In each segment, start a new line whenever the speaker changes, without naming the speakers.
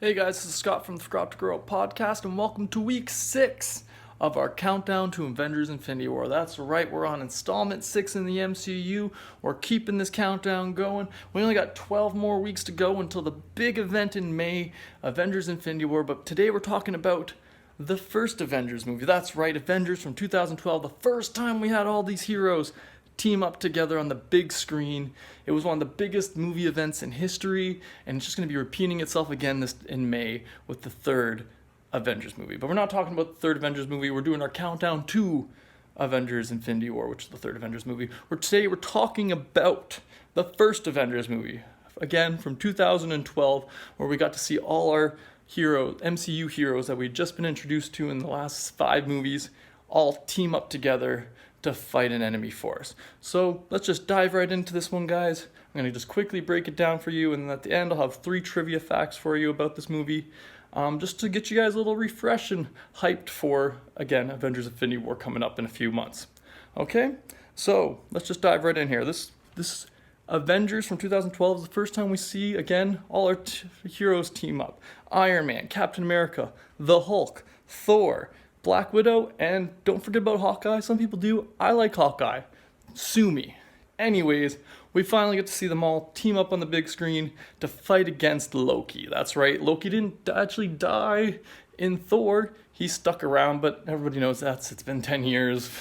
Hey guys, this is Scott from the Forgot to Grow podcast, and welcome to week 6 of our countdown to Avengers Infinity War. That's right, we're on installment 6 in the MCU. We're keeping this countdown going. We only got 12 more weeks to go until the big event in May, Avengers Infinity War. But today we're talking about the first Avengers movie. That's right, Avengers from 2012, the first time we had all these heroes team up together on the big screen. It was one of the biggest movie events in history, and it's just going to be repeating itself again this in May with the third Avengers movie. But we're not talking about the third Avengers movie. We're doing our countdown to Avengers Infinity War, which is the third Avengers movie. Today we're talking about the first Avengers movie, again from 2012, where we got to see all our MCU heroes that we'd just been introduced to in the last 5 movies all team up together to fight an enemy force. So let's just dive right into this one, guys. I'm going to just quickly break it down for you, and at the end I'll have 3 trivia facts for you about this movie, just to get you guys a little refreshed and hyped for, again, Avengers Infinity War coming up in a few months. Okay, so let's just dive right in here. This Avengers from 2012 is the first time we see, again, all our heroes team up. Iron Man, Captain America, the Hulk, Thor, Black Widow, and don't forget about Hawkeye. Some people do. I like Hawkeye. Sue me. Anyways, we finally get to see them all team up on the big screen to fight against Loki. That's right, Loki didn't actually die in Thor. He stuck around, but everybody knows it's been 10 years.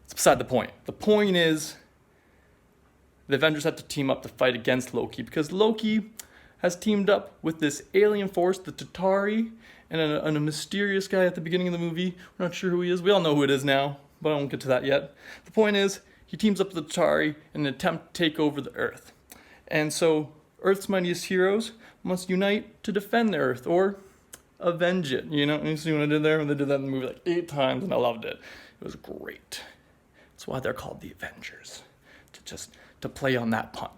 It's beside the point. The point is, the Avengers had to team up to fight against Loki because Loki has teamed up with this alien force, the Tatari, and a mysterious guy at the beginning of the movie. We're not sure who he is. We all know who it is now, but I won't get to that yet. The point is, he teams up with the Tatari in an attempt to take over the Earth. And so, Earth's mightiest heroes must unite to defend the Earth, or avenge it. You see what I did there? They did that in the movie like 8 times, and I loved it. It was great. That's why they're called the Avengers, to play on that pun.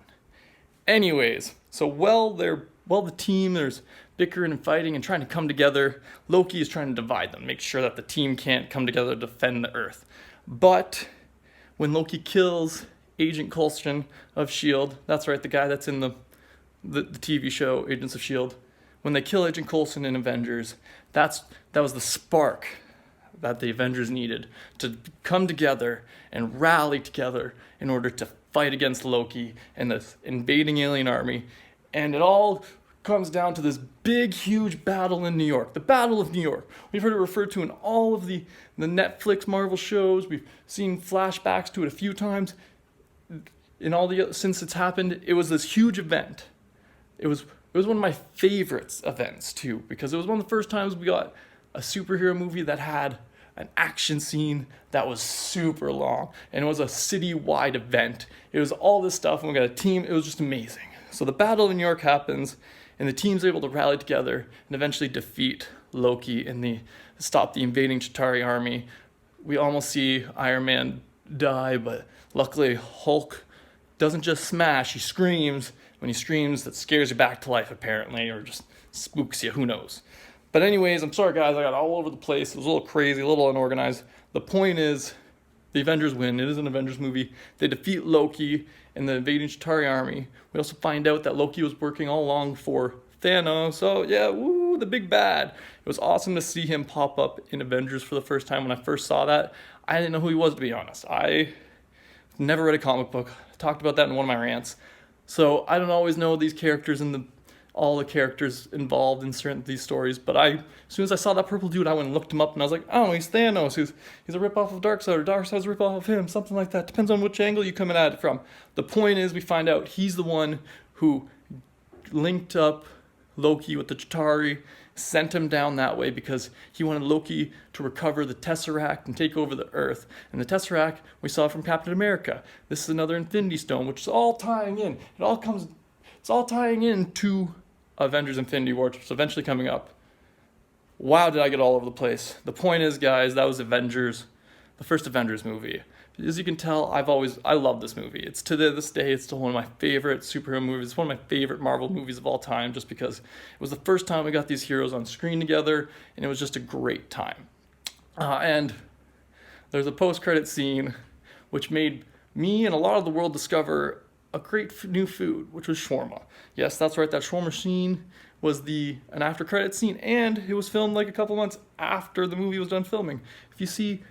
Anyways, so the team, there's bickering and fighting and trying to come together. Loki is trying to divide them, make sure that the team can't come together to defend the Earth. But when Loki kills Agent Coulson of S.H.I.E.L.D., that's right, the guy that's in the TV show Agents of S.H.I.E.L.D., when they kill Agent Coulson in Avengers, that was the spark that the Avengers needed to come together and rally together in order to fight against Loki and this invading alien army. And it all comes down to this big, huge battle in New York. The Battle of New York. We've heard it referred to in all of the Netflix Marvel shows. We've seen flashbacks to it a few times. Since it's happened, it was this huge event. It was one of my favorites events too, because it was one of the first times we got a superhero movie that had an action scene that was super long, and it was a city-wide event. It was all this stuff, and we got a team. It was just amazing. So the Battle of New York happens, and the team's able to rally together and eventually defeat Loki and stop the invading Chitauri army. We almost see Iron Man die, but luckily Hulk doesn't just smash, he screams. When he screams, that scares you back to life apparently, or just spooks you, who knows. But anyways, I'm sorry guys, I got all over the place. It was a little crazy, a little unorganized. The point is, the Avengers win. It is an Avengers movie. They defeat Loki and the invading Chitauri army. We also find out that Loki was working all along for Thanos. So yeah, woo, the big bad. It was awesome to see him pop up in Avengers for the first time. When I first saw that, I didn't know who he was, to be honest. I never read a comic book. I talked about that in one of my rants. So I don't always know these characters and all the characters involved in certain these stories, but as soon as I saw that purple dude, I went and looked him up, and I was like, oh, he's Thanos. He's a ripoff of Darkseid, or Darkseid's a ripoff of him, something like that. Depends on which angle you come at it from. The point is, we find out he's the one who linked up Loki with the Chitauri, sent him down that way because he wanted Loki to recover the Tesseract and take over the Earth. And the Tesseract we saw from Captain America. This is another Infinity Stone, which is all tying in. It's all tying into Avengers Infinity War, which is eventually coming up. Wow, did I get all over the place. The point is, guys, that was Avengers, the first Avengers movie. As you can tell, I love this movie. It's to this day, it's still one of my favorite superhero movies. It's one of my favorite Marvel movies of all time, just because it was the first time we got these heroes on screen together, and it was just a great time. And there's a post-credit scene, which made me and a lot of the world discover a great new food, which was shawarma. Yes, that's right, that shawarma scene was an after credit scene, and it was filmed like a couple months after the movie was done filming. If you see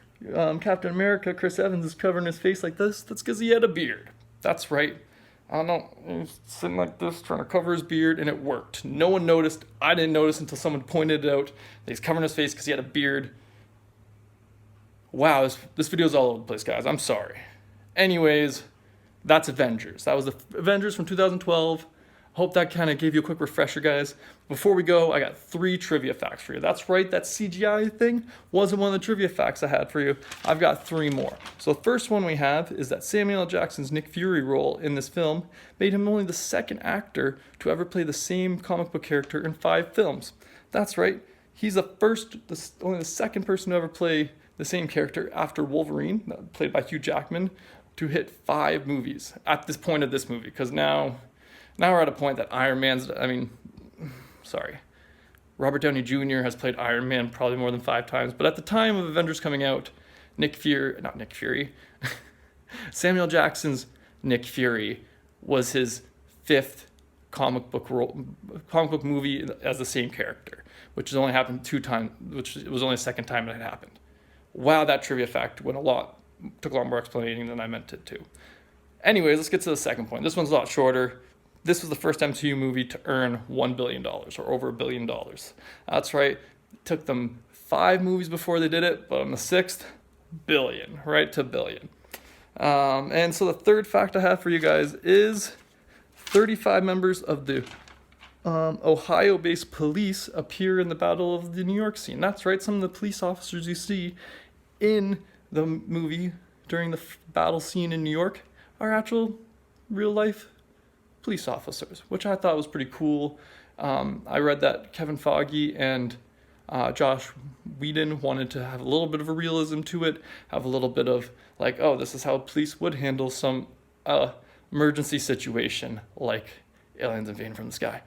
Captain America, Chris Evans is covering his face like this, that's because he had a beard. That's right. I don't know, he was sitting like this trying to cover his beard, and it worked. No one noticed. I didn't notice until someone pointed it out that he's covering his face because he had a beard. Wow, this video is all over the place, guys. I'm sorry. Anyways, that's Avengers. That was the Avengers from 2012. Hope that kind of gave you a quick refresher, guys. Before we go, I got 3 trivia facts for you. That's right, that CGI thing wasn't one of the trivia facts I had for you. I've got 3 more. So the first one we have is that Samuel L. Jackson's Nick Fury role in this film made him only the 2nd actor to ever play the same comic book character in 5 films. That's right, he's only the 2nd person to ever play the same character after Wolverine, played by Hugh Jackman, to hit 5 movies at this point of this movie, because now we're at a point that Robert Downey Jr. has played Iron Man probably more than 5 times, but at the time of Avengers coming out, Samuel Jackson's Nick Fury was his 5th comic book movie as the same character, which has only happened 2 times, which was only the 2nd time it had happened. Wow, that trivia fact took a lot more explaining than I meant it to. Anyways, let's get to the second point. This one's a lot shorter. This was the first MCU movie to earn $1 billion, or over $1 billion. That's right. It took them 5 movies before they did it, but on the 6th, billion, right to billion. And so the third fact I have for you guys is 35 members of the Ohio-based police appear in the Battle of the New York scene. That's right, some of the police officers you see in the movie during the battle scene in New York are actual real-life police officers, which I thought was pretty cool. I read that Kevin Feige and Josh Whedon wanted to have a little bit of a realism to it, have a little bit of like, oh, this is how police would handle some emergency situation like aliens invading from the sky.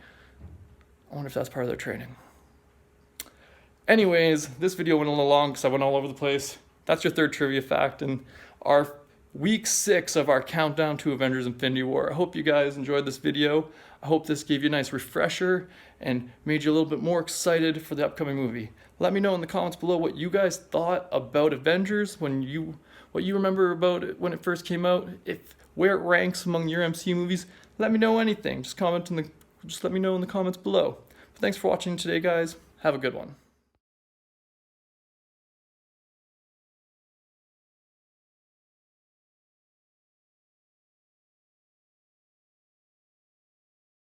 I wonder if that's part of their training. Anyways, this video went a little long because I went all over the place. That's your 3rd trivia fact and our week 6 of our countdown to Avengers Infinity War. I hope you guys enjoyed this video. I hope this gave you a nice refresher and made you a little bit more excited for the upcoming movie. Let me know in the comments below what you guys thought about Avengers, what you remember about it when it first came out, where it ranks among your MCU movies. Let me know anything. Just let me know in the comments below. But thanks for watching today, guys. Have a good one.